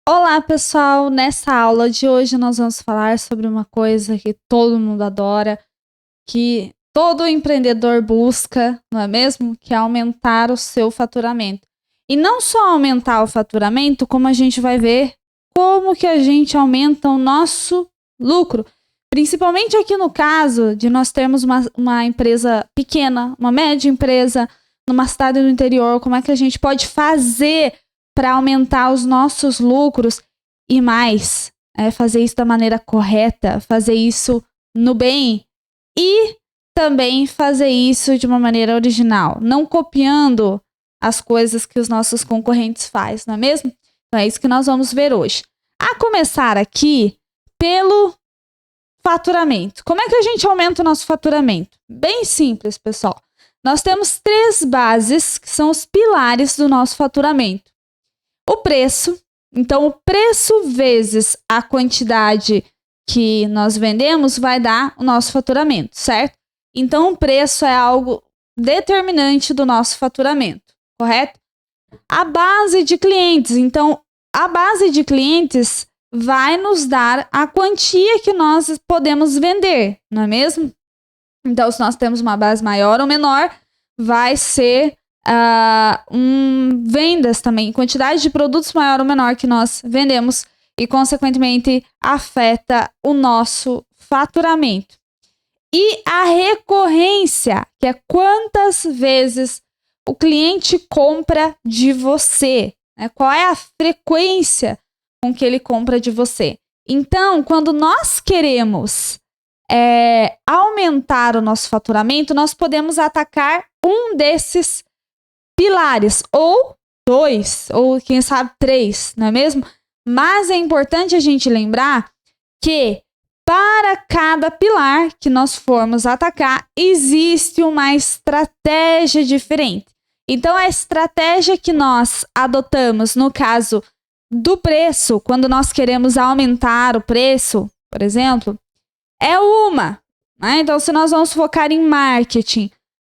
Olá, pessoal! Nessa aula de hoje nós vamos falar sobre uma coisa que todo mundo adora, que todo empreendedor busca, não é mesmo? Que é aumentar o seu faturamento. E não só aumentar o faturamento, como a gente vai ver como que a gente aumenta o nosso lucro. Principalmente aqui no caso de nós termos uma empresa pequena, uma média empresa, numa cidade do interior, como é que a gente pode fazer para aumentar os nossos lucros e mais, fazer isso da maneira correta, fazer isso no bem e também fazer isso de uma maneira original, não copiando as coisas que os nossos concorrentes fazem, não é mesmo? Então é isso que nós vamos ver hoje. A começar aqui pelo faturamento. Como é que a gente aumenta o nosso faturamento? Bem simples, pessoal. Nós temos 3 bases que são os pilares do nosso faturamento. O preço, então o preço vezes a quantidade que nós vendemos vai dar o nosso faturamento, certo? Então o preço é algo determinante do nosso faturamento, correto? A base de clientes, então a base de clientes vai nos dar a quantia que nós podemos vender, não é mesmo? Então se nós temos uma base maior ou menor, vai ser vendas também, quantidade de produtos maior ou menor que nós vendemos e, consequentemente, afeta o nosso faturamento. E a recorrência, que é quantas vezes o cliente compra de você, né? Qual é a frequência com que ele compra de você. Então, quando nós queremos aumentar o nosso faturamento, nós podemos atacar um desses pilares, ou 2, ou quem sabe 3, não é mesmo? Mas é importante a gente lembrar que para cada pilar que nós formos atacar, existe uma estratégia diferente. Então, a estratégia que nós adotamos no caso do preço, quando nós queremos aumentar o preço, por exemplo, é uma, né? Então, se nós vamos focar em marketing,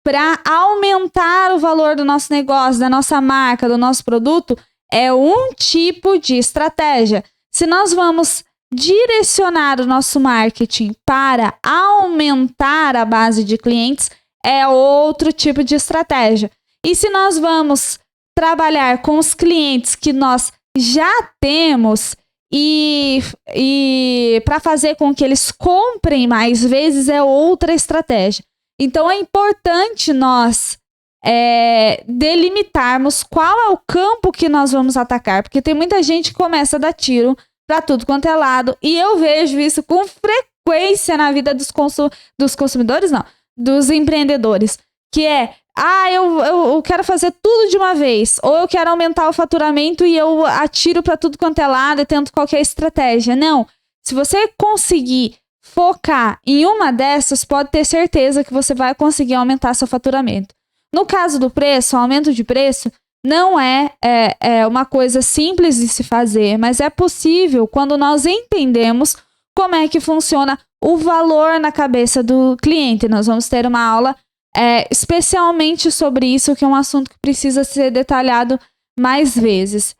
para aumentar o valor do nosso negócio, da nossa marca, do nosso produto, é um tipo de estratégia. Se nós vamos direcionar o nosso marketing para aumentar a base de clientes, é outro tipo de estratégia. E se nós vamos trabalhar com os clientes que nós já temos e para fazer com que eles comprem mais vezes, é outra estratégia. Então, é importante nós delimitarmos qual é o campo que nós vamos atacar, porque tem muita gente que começa a dar tiro para tudo quanto é lado, e eu vejo isso com frequência na vida dos consumidores, não, dos empreendedores, que eu quero fazer tudo de uma vez, ou eu quero aumentar o faturamento e eu atiro para tudo quanto é lado e tento qualquer estratégia. Não, se você conseguir focar em uma dessas, pode ter certeza que você vai conseguir aumentar seu faturamento. No caso do preço, o aumento de preço não é uma coisa simples de se fazer, mas é possível quando nós entendemos como é que funciona o valor na cabeça do cliente. Nós vamos ter uma aula especialmente sobre isso, que é um assunto que precisa ser detalhado mais vezes.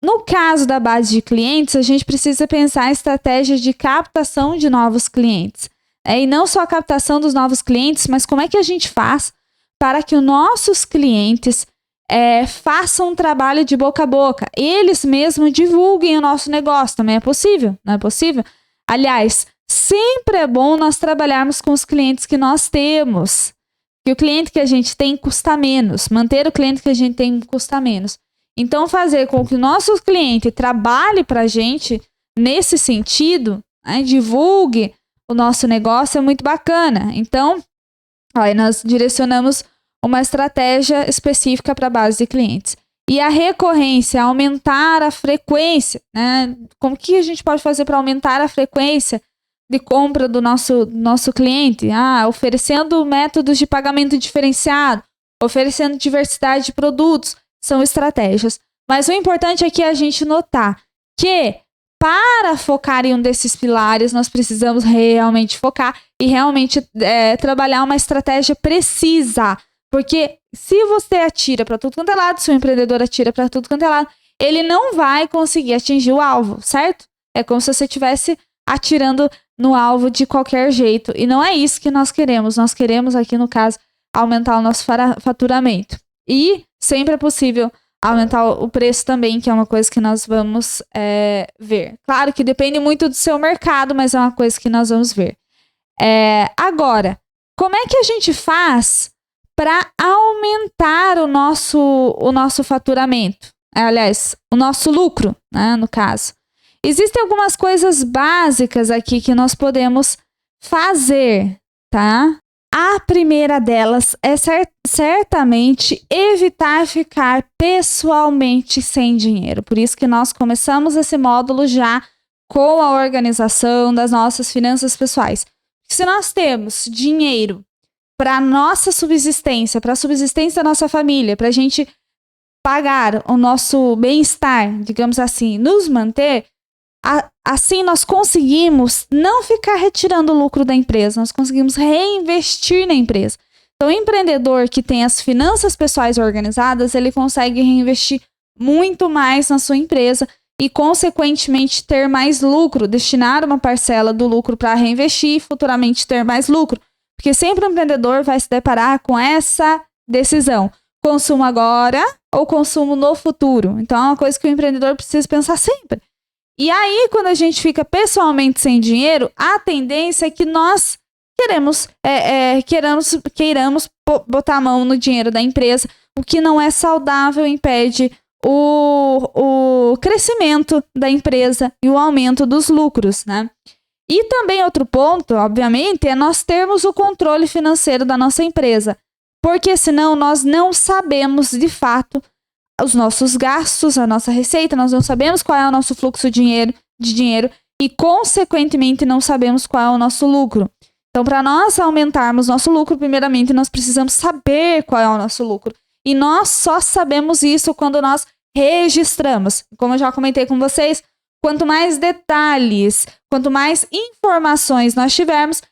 No caso da base de clientes, a gente precisa pensar em estratégias de captação de novos clientes. E não só a captação dos novos clientes, mas como é que a gente faz para que os nossos clientes façam um trabalho de boca a boca. Eles mesmos divulguem o nosso negócio. Também é possível, não é possível? Aliás, sempre é bom nós trabalharmos com os clientes que nós temos. Que o cliente que a gente tem custa menos. Manter o cliente que a gente tem custa menos. Então, fazer com que o nosso cliente trabalhe para a gente nesse sentido, divulgue o nosso negócio, é muito bacana. Então, nós direcionamos uma estratégia específica para a base de clientes. E a recorrência, aumentar a frequência, né? Como que a gente pode fazer para aumentar a frequência de compra do nosso cliente? Oferecendo métodos de pagamento diferenciado, oferecendo diversidade de produtos. São estratégias. Mas o importante aqui é a gente notar que para focar em um desses pilares, nós precisamos realmente focar e realmente trabalhar uma estratégia precisa. Porque se você atira para tudo quanto é lado, se o empreendedor atira para tudo quanto é lado, ele não vai conseguir atingir o alvo, certo? É como se você estivesse atirando no alvo de qualquer jeito. E não é isso que nós queremos. Nós queremos, aqui no caso, aumentar o nosso faturamento. E sempre é possível aumentar o preço também, que é uma coisa que nós vamos ver. Claro que depende muito do seu mercado, mas é uma coisa que nós vamos ver. Agora, como é que a gente faz para aumentar o nosso faturamento? Aliás, o nosso lucro, né, no caso. Existem algumas coisas básicas aqui que nós podemos fazer, tá? A primeira delas é certamente evitar ficar pessoalmente sem dinheiro. Por isso que nós começamos esse módulo já com a organização das nossas finanças pessoais. Se nós temos dinheiro para nossa subsistência, para a subsistência da nossa família, para a gente pagar o nosso bem-estar, digamos assim, nos manter, assim nós conseguimos não ficar retirando o lucro da empresa, nós conseguimos reinvestir na empresa. Então, o empreendedor que tem as finanças pessoais organizadas, ele consegue reinvestir muito mais na sua empresa e, consequentemente, ter mais lucro, destinar uma parcela do lucro para reinvestir e futuramente ter mais lucro. Porque sempre o empreendedor vai se deparar com essa decisão. Consumo agora ou consumo no futuro? Então, é uma coisa que o empreendedor precisa pensar sempre. E aí, quando a gente fica pessoalmente sem dinheiro, a tendência é que nós queiramos botar a mão no dinheiro da empresa, o que não é saudável, impede o crescimento da empresa e o aumento dos lucros, né? E também outro ponto, obviamente, é nós termos o controle financeiro da nossa empresa, porque senão nós não sabemos, de fato, os nossos gastos, a nossa receita, nós não sabemos qual é o nosso fluxo de dinheiro e, consequentemente, não sabemos qual é o nosso lucro. Então, para nós aumentarmos nosso lucro, primeiramente, nós precisamos saber qual é o nosso lucro. E nós só sabemos isso quando nós registramos. Como eu já comentei com vocês, quanto mais detalhes, quanto mais informações nós tivermos,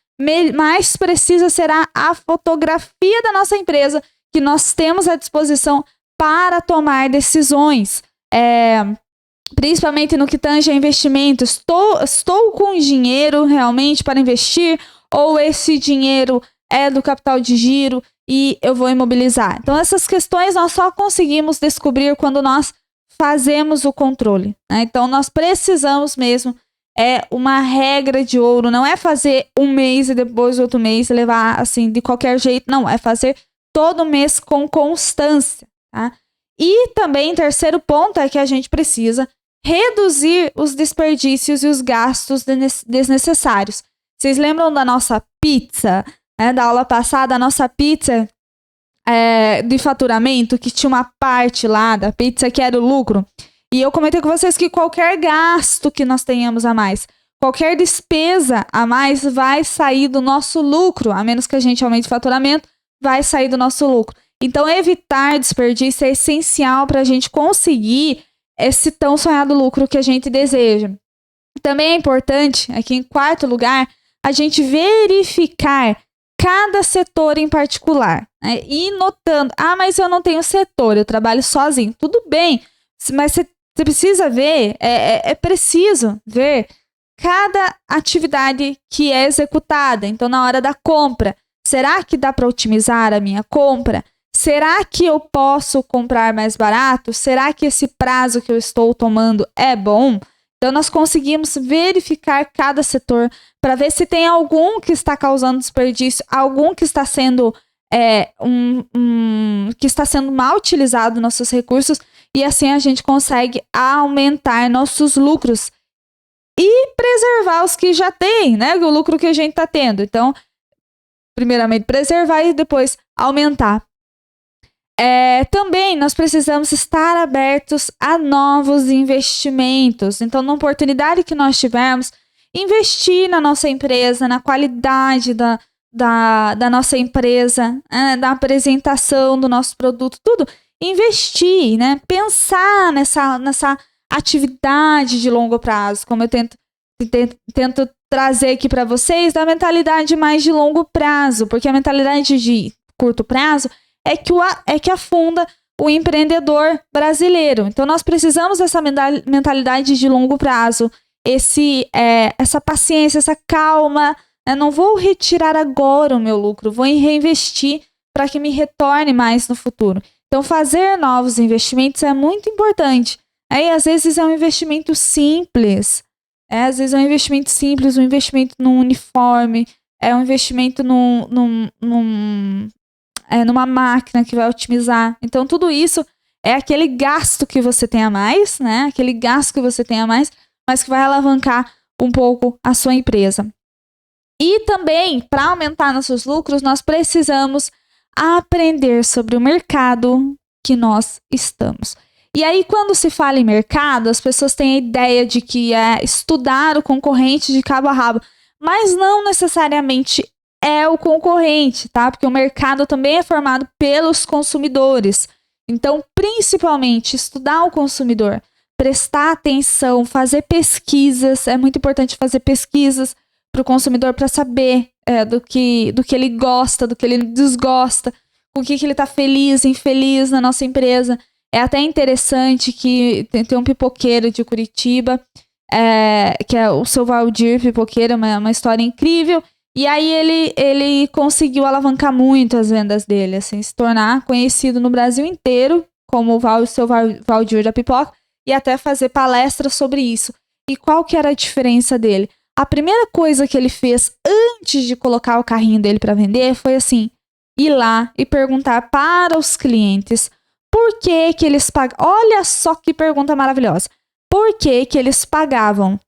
mais precisa será a fotografia da nossa empresa que nós temos à disposição para tomar decisões. Principalmente no que tange a investimento. Estou com dinheiro realmente para investir ou esse dinheiro é do capital de giro e eu vou imobilizar? Então, essas questões nós só conseguimos descobrir quando nós fazemos o controle, né? Então, nós precisamos mesmo, uma regra de ouro, não é fazer um mês e depois outro mês levar assim de qualquer jeito, não, é fazer todo mês com constância, tá? E também, terceiro ponto, é que a gente precisa reduzir os desperdícios e os gastos desnecessários. Vocês lembram da nossa pizza, né, da aula passada, a nossa pizza de faturamento, que tinha uma parte lá da pizza que era o lucro? E eu comentei com vocês que qualquer gasto que nós tenhamos a mais, qualquer despesa a mais vai sair do nosso lucro, a menos que a gente aumente o faturamento, vai sair do nosso lucro. Então, evitar desperdício é essencial para a gente conseguir esse tão sonhado lucro que a gente deseja. Também é importante, aqui em quarto lugar, a gente verificar cada setor em particular, né? E notando, mas eu não tenho setor, eu trabalho sozinho. Tudo bem, mas você precisa ver, é preciso ver cada atividade que é executada. Então, na hora da compra, será que dá para otimizar a minha compra? Será que eu posso comprar mais barato? Será que esse prazo que eu estou tomando é bom? Então, nós conseguimos verificar cada setor para ver se tem algum que está causando desperdício, algum que está sendo que está sendo mal utilizado nossos recursos, e assim a gente consegue aumentar nossos lucros e preservar os que já tem, né? O lucro que a gente está tendo. Então, primeiramente preservar e depois aumentar. Também nós precisamos estar abertos a novos investimentos. Então, na oportunidade que nós tivermos, investir na nossa empresa, na qualidade da nossa empresa, da apresentação do nosso produto, tudo. Investir, né? Pensar nessa atividade de longo prazo, como eu tento trazer aqui para vocês, da mentalidade mais de longo prazo, porque a mentalidade de curto prazo é que afunda o empreendedor brasileiro. Então, nós precisamos dessa mentalidade de longo prazo, essa paciência, essa calma. Não vou retirar agora o meu lucro, vou reinvestir para que me retorne mais no futuro. Então, fazer novos investimentos é muito importante. E às vezes é um investimento simples. Às vezes é um investimento simples, um investimento num uniforme, um investimento numa máquina que vai otimizar. Então, tudo isso é aquele gasto que você tem a mais, né? Aquele gasto que você tem a mais, mas que vai alavancar um pouco a sua empresa. E também, para aumentar nossos lucros, nós precisamos aprender sobre o mercado que nós estamos. E aí, quando se fala em mercado, as pessoas têm a ideia de que é estudar o concorrente de cabo a rabo, mas não necessariamente é o concorrente, tá? Porque o mercado também é formado pelos consumidores. Então, principalmente, estudar o consumidor, prestar atenção, fazer pesquisas, é muito importante fazer pesquisas para o consumidor para saber do que ele gosta, do que ele desgosta, com o que ele está feliz, infeliz na nossa empresa. É até interessante que tem um pipoqueiro de Curitiba, que é o seu Valdir Pipoqueiro, uma história incrível. E aí ele conseguiu alavancar muito as vendas dele, assim, se tornar conhecido no Brasil inteiro como o seu Valdir da Pipoca e até fazer palestras sobre isso. E qual que era a diferença dele? A primeira coisa que ele fez antes de colocar o carrinho dele para vender foi assim, ir lá e perguntar para os clientes por que eles pagavam. Olha só que pergunta maravilhosa. Por que eles pagavam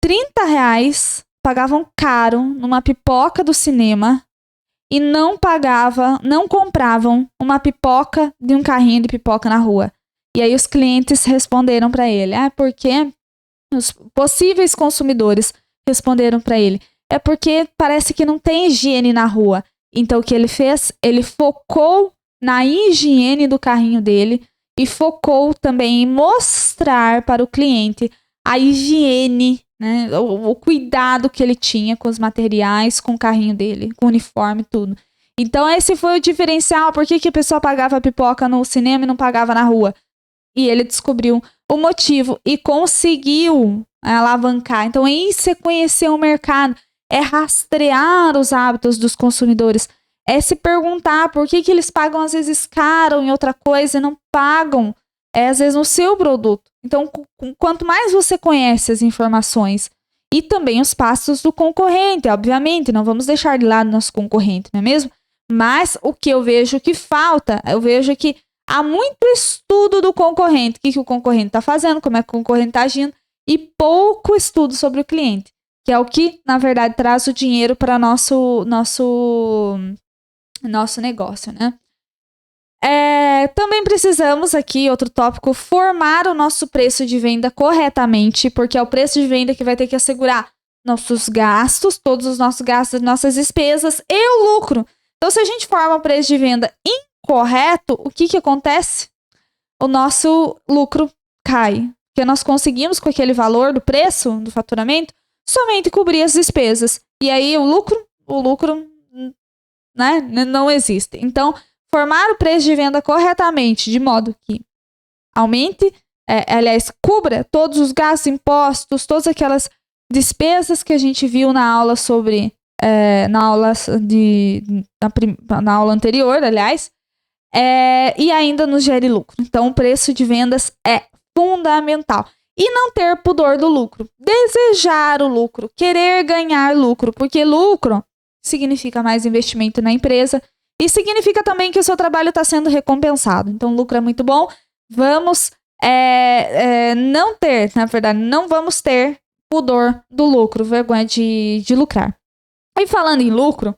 R$30, pagavam caro numa pipoca do cinema e não compravam uma pipoca de um carrinho de pipoca na rua? E aí os clientes responderam para ele, porque os possíveis consumidores responderam para ele, é porque parece que não tem higiene na rua. Então o que ele fez? Ele focou na higiene do carrinho dele e focou também em mostrar para o cliente a higiene, né, o cuidado que ele tinha com os materiais, com o carrinho dele, com o uniforme, tudo. Então esse foi o diferencial. Por que a pessoa pagava pipoca no cinema e não pagava na rua? E ele descobriu o motivo e conseguiu alavancar. Então isso é conhecer o mercado, é rastrear os hábitos dos consumidores, é se perguntar por que eles pagam às vezes caro em outra coisa e não pagam às vezes no seu produto. Então, quanto mais você conhece as informações e também os passos do concorrente, obviamente, não vamos deixar de lado nosso concorrente, não é mesmo? Mas o que eu vejo que falta, eu vejo que há muito estudo do concorrente, o que o concorrente está fazendo, como é que o concorrente está agindo, e pouco estudo sobre o cliente, que é o que, na verdade, traz o dinheiro para nosso negócio, né? Também precisamos aqui, outro tópico, formar o nosso preço de venda corretamente, porque é o preço de venda que vai ter que assegurar nossos gastos, todos os nossos gastos, nossas despesas e o lucro. Então, se a gente forma o preço de venda incorreto, o que acontece? O nosso lucro cai, porque nós conseguimos com aquele valor do preço, do faturamento, somente cobrir as despesas. E aí o lucro, né, não existe. Então, formar o preço de venda corretamente, de modo que aumente, cubra todos os gastos, impostos, todas aquelas despesas que a gente viu na aula sobre, na aula anterior, aliás, e ainda nos gere lucro. Então, o preço de vendas é fundamental. E não ter pudor do lucro. Desejar o lucro, querer ganhar lucro, porque lucro significa mais investimento na empresa e significa também que o seu trabalho está sendo recompensado. Então, lucro é muito bom. Vamos não vamos ter pudor do lucro, vergonha de lucrar. E falando em lucro,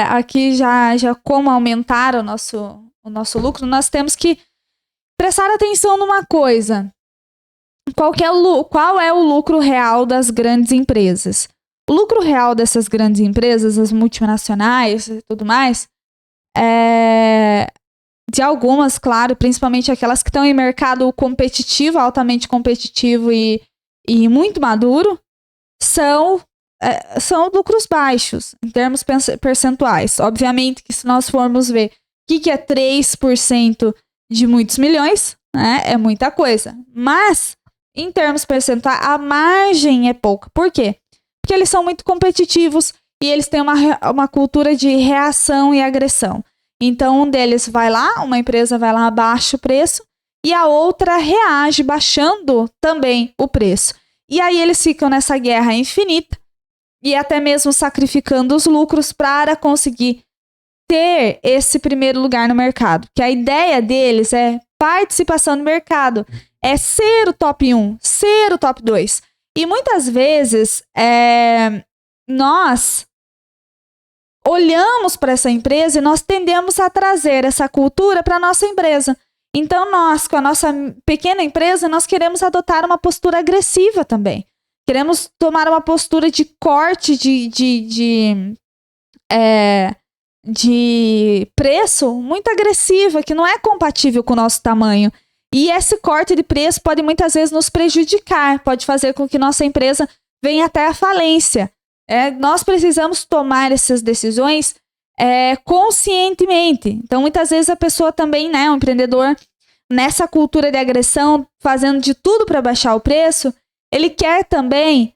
aqui já como aumentar o nosso lucro, nós temos que prestar atenção numa coisa. Qual é o lucro real das grandes empresas? O lucro real dessas grandes empresas, as multinacionais e tudo mais, de algumas, claro, principalmente aquelas que estão em mercado competitivo, altamente competitivo e muito maduro, são lucros baixos, em termos percentuais. Obviamente que se nós formos ver o que é 3% de muitos milhões, né? É muita coisa. Mas, em termos percentuais, a margem é pouca. Por quê? Porque eles são muito competitivos e eles têm uma cultura de reação e agressão. Então, um deles vai lá, uma empresa vai lá, abaixa o preço, e a outra reage baixando também o preço. E aí eles ficam nessa guerra infinita e até mesmo sacrificando os lucros para conseguir ter esse primeiro lugar no mercado. Que a ideia deles é participação no mercado, é ser o top 1, ser o top 2. E muitas vezes nós olhamos para essa empresa e nós tendemos a trazer essa cultura para a nossa empresa. Então nós, com a nossa pequena empresa, nós queremos adotar uma postura agressiva também. Queremos tomar uma postura de corte de preço muito agressiva, que não é compatível com o nosso tamanho. E esse corte de preço pode muitas vezes nos prejudicar, pode fazer com que nossa empresa venha até a falência. Nós precisamos tomar essas decisões conscientemente. Então, muitas vezes a pessoa também, né, um empreendedor, nessa cultura de agressão, fazendo de tudo para baixar o preço, ele quer também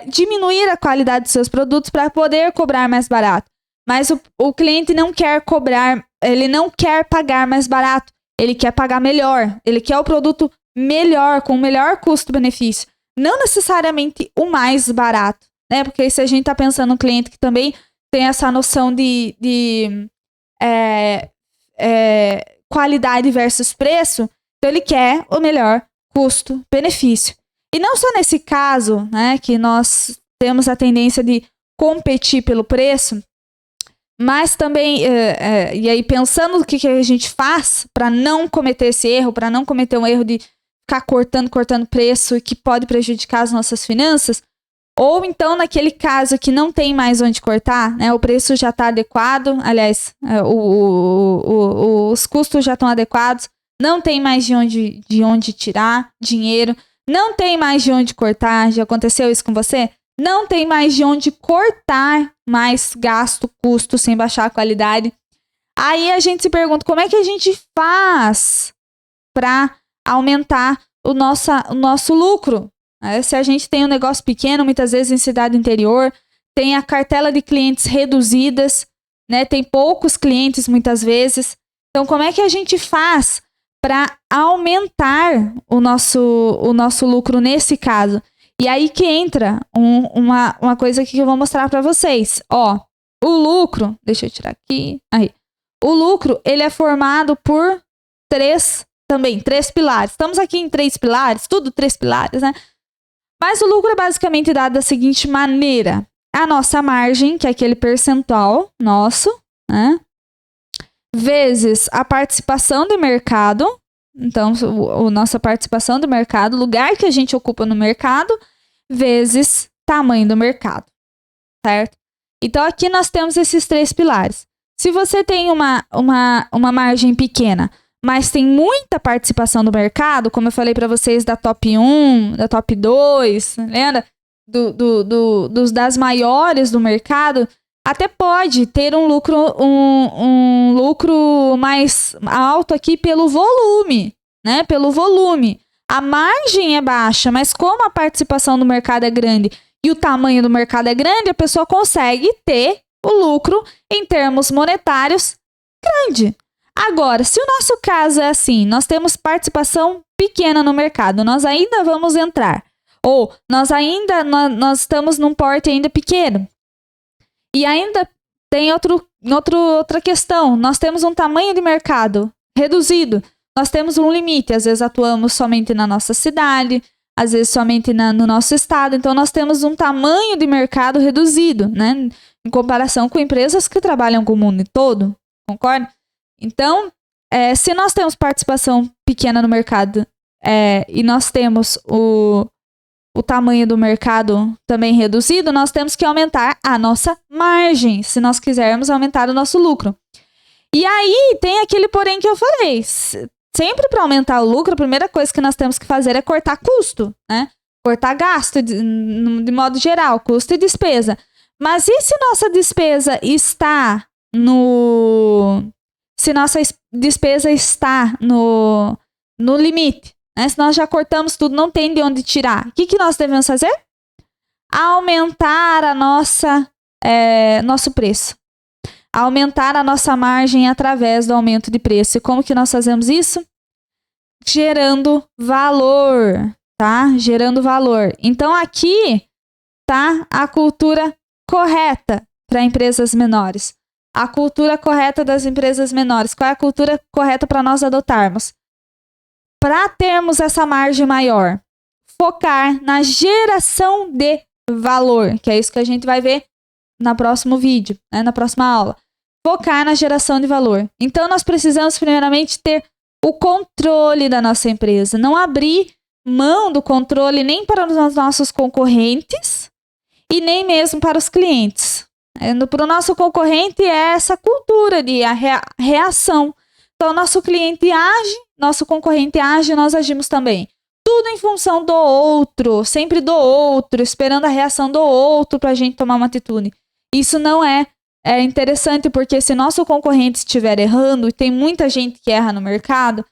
diminuir a qualidade dos seus produtos para poder cobrar mais barato. Mas o cliente não quer cobrar, ele não quer pagar mais barato, ele quer pagar melhor, ele quer o produto melhor, com melhor custo-benefício, não necessariamente o mais barato, né? Porque se a gente está pensando no cliente que também tem essa noção de qualidade versus preço, então ele quer o melhor custo-benefício. E não só nesse caso, né, que nós temos a tendência de competir pelo preço, mas também, e aí pensando no que a gente faz para não cometer esse erro, para não cometer um erro de ficar cortando preço que pode prejudicar as nossas finanças, ou então naquele caso que não tem mais onde cortar, né, o preço já está adequado, aliás, os custos já estão adequados, não tem mais de onde tirar dinheiro, não tem mais de onde cortar, já aconteceu isso com você? Não tem mais de onde cortar mais gasto, custo, sem baixar a qualidade. Aí a gente se pergunta, como é que a gente faz para aumentar o nosso lucro? Se a gente tem um negócio pequeno, muitas vezes em cidade interior, tem a cartela de clientes reduzidas, né? Tem poucos clientes muitas vezes. Então, como é que a gente faz para aumentar o nosso lucro nesse caso? E aí que entra uma coisa que eu vou mostrar para vocês. Ó, o lucro, deixa eu tirar aqui. Aí. O lucro, ele é formado por três pilares. Estamos aqui em 3 pilares, tudo 3 pilares, né? Mas o lucro é basicamente dado da seguinte maneira. A nossa margem, que é aquele percentual nosso, né? Vezes a participação do mercado. Então, nossa participação do mercado, lugar que a gente ocupa no mercado, vezes tamanho do mercado, certo? Então, aqui nós temos esses 3 pilares. Se você tem uma margem pequena, mas tem muita participação do mercado, como eu falei para vocês da top 1, da top 2, lembra? Das maiores do mercado, até pode ter um lucro mais alto aqui pelo volume, né? Pelo volume. A margem é baixa, mas como a participação do mercado é grande e o tamanho do mercado é grande, a pessoa consegue ter o lucro em termos monetários grande. Agora, se o nosso caso é assim, nós temos participação pequena no mercado, nós ainda vamos entrar, ou nós estamos num porte ainda pequeno, e ainda tem outra questão, nós temos um tamanho de mercado reduzido, nós temos um limite, às vezes atuamos somente na nossa cidade, às vezes somente no nosso estado, então nós temos um tamanho de mercado reduzido, né, em comparação com empresas que trabalham com o mundo todo, concorda? Então, se nós temos participação pequena no mercado e nós temos o tamanho do mercado também reduzido, nós temos que aumentar a nossa margem, se nós quisermos aumentar o nosso lucro. E aí, tem aquele porém que eu falei, sempre para aumentar o lucro, a primeira coisa que nós temos que fazer é cortar custo, né? Cortar gasto de modo geral, custo e despesa. Mas e se nossa despesa está se nossa despesa está no limite, né? Se nós já cortamos tudo, não tem de onde tirar. O que nós devemos fazer? Aumentar nosso preço. Aumentar a nossa margem através do aumento de preço. E como que nós fazemos isso? Gerando valor, tá? Gerando valor. Então, aqui tá a cultura correta para empresas menores. A cultura correta das empresas menores. Qual é a cultura correta para nós adotarmos? Para termos essa margem maior, focar na geração de valor, que é isso que a gente vai ver no próximo vídeo, né, na próxima aula. Focar na geração de valor. Então, nós precisamos, primeiramente, ter o controle da nossa empresa. Não abrir mão do controle nem para os nossos concorrentes e nem mesmo para os clientes. Para o nosso concorrente é essa cultura de reação. Então, nosso cliente age, nosso concorrente age, nós agimos também. Tudo em função do outro, sempre do outro, esperando a reação do outro para a gente tomar uma atitude. Isso não é interessante, porque se nosso concorrente estiver errando, e tem muita gente que erra no mercado,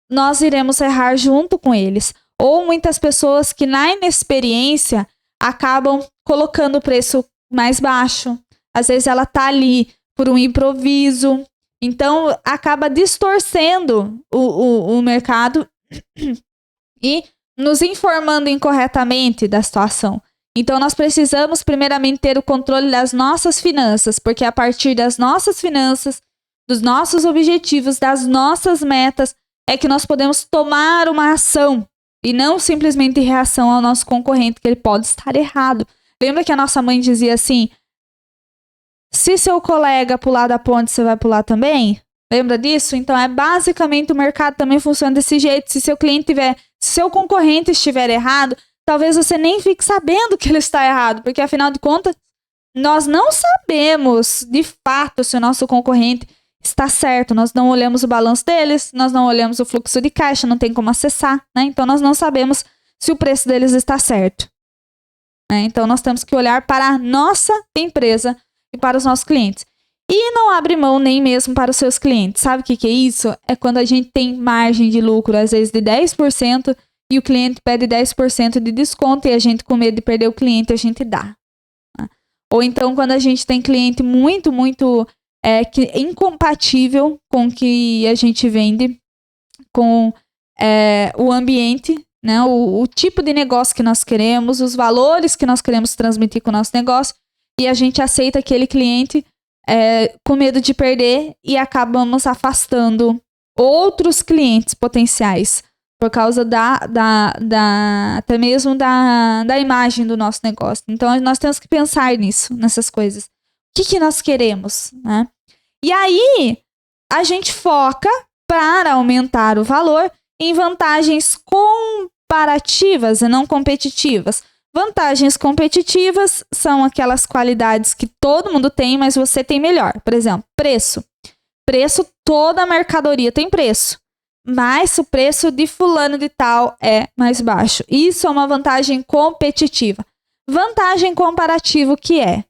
nós iremos errar junto com eles. Ou muitas pessoas que na inexperiência acabam colocando o preço mais baixo. Às vezes ela está ali por um improviso. Então, acaba distorcendo o mercado e nos informando incorretamente da situação. Então, nós precisamos, primeiramente, ter o controle das nossas finanças, porque a partir das nossas finanças, dos nossos objetivos, das nossas metas, é que nós podemos tomar uma ação e não simplesmente reação ao nosso concorrente, que ele pode estar errado. Lembra que a nossa mãe dizia assim: se seu colega pular da ponte, você vai pular também? Lembra disso? Então, basicamente o mercado também funciona desse jeito. Se seu concorrente estiver errado, talvez você nem fique sabendo que ele está errado, porque afinal de contas, nós não sabemos de fato se o nosso concorrente está certo. Nós não olhamos o balanço deles, nós não olhamos o fluxo de caixa, não tem como acessar, né? Então, nós não sabemos se o preço deles está certo. Então, nós temos que olhar para a nossa empresa e para os nossos clientes. E não abre mão nem mesmo para os seus clientes. Sabe o que é isso? É quando a gente tem margem de lucro, às vezes de 10%, e o cliente pede 10% de desconto e a gente, com medo de perder o cliente, a gente dá. Ou então, quando a gente tem cliente muito, muito incompatível com o que a gente vende, com o ambiente, né? O tipo de negócio que nós queremos, os valores que nós queremos transmitir com o nosso negócio, e a gente aceita aquele cliente com medo de perder e acabamos afastando outros clientes potenciais por causa até mesmo da imagem do nosso negócio. Então, nós temos que pensar nessas coisas. O que nós queremos, né? E aí, a gente foca para aumentar o valor em vantagens comparativas e não competitivas. Vantagens competitivas são aquelas qualidades que todo mundo tem, mas você tem melhor. Por exemplo, preço. Preço, toda mercadoria tem preço. Mas o preço de fulano de tal é mais baixo. Isso é uma vantagem competitiva. Vantagem comparativa, o que é?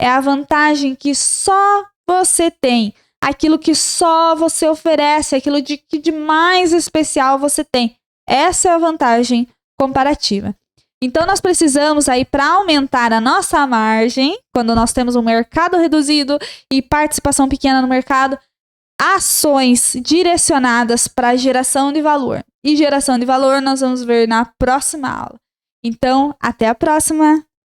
É a vantagem que só você tem. Aquilo que só você oferece, aquilo que de mais especial você tem. Essa é a vantagem comparativa. Então, nós precisamos aí, para aumentar a nossa margem, quando nós temos um mercado reduzido e participação pequena no mercado, ações direcionadas para geração de valor. E geração de valor nós vamos ver na próxima aula. Então, até a próxima!